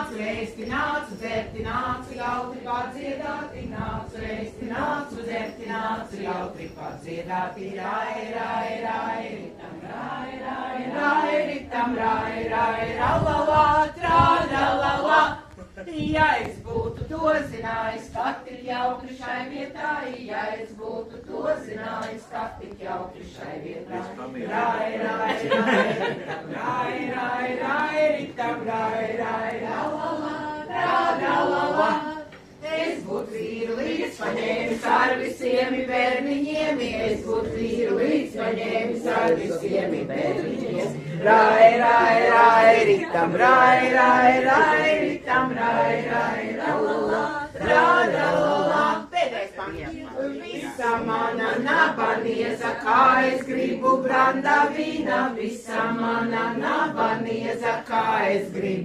nācu, ēsti nācu, dzerti nācu, jautri padziedāti nācu, ēsti nācu, dzerti nācu, jautri padziedāti, rai, rai, rai, ritam, rai, rai, rai, ritam, rai, rai, ralala, trālalala. Ja es būtu to zinājis, kā tik jautri šai vietā, ja es būtu to zinājis, kā tik jautri šai vietā. Rai, rai, rai, ritam, rai, rai, rai, ritam, rai, rai, ralala, trālalala. Es būtu vīru līdz paņēmis ar visiem bērniņiem, es būtu vīru līdz paņēmis ar visiem bērniņiem. Rai, rai, rai, ritam, rai, rai, rai, ritam, rai, rai, ralala, ralala. Pēdējais pants. Visa mana naba nieza, kā es gribu brandā vīna, visa mana naba nieza, kā es gribu.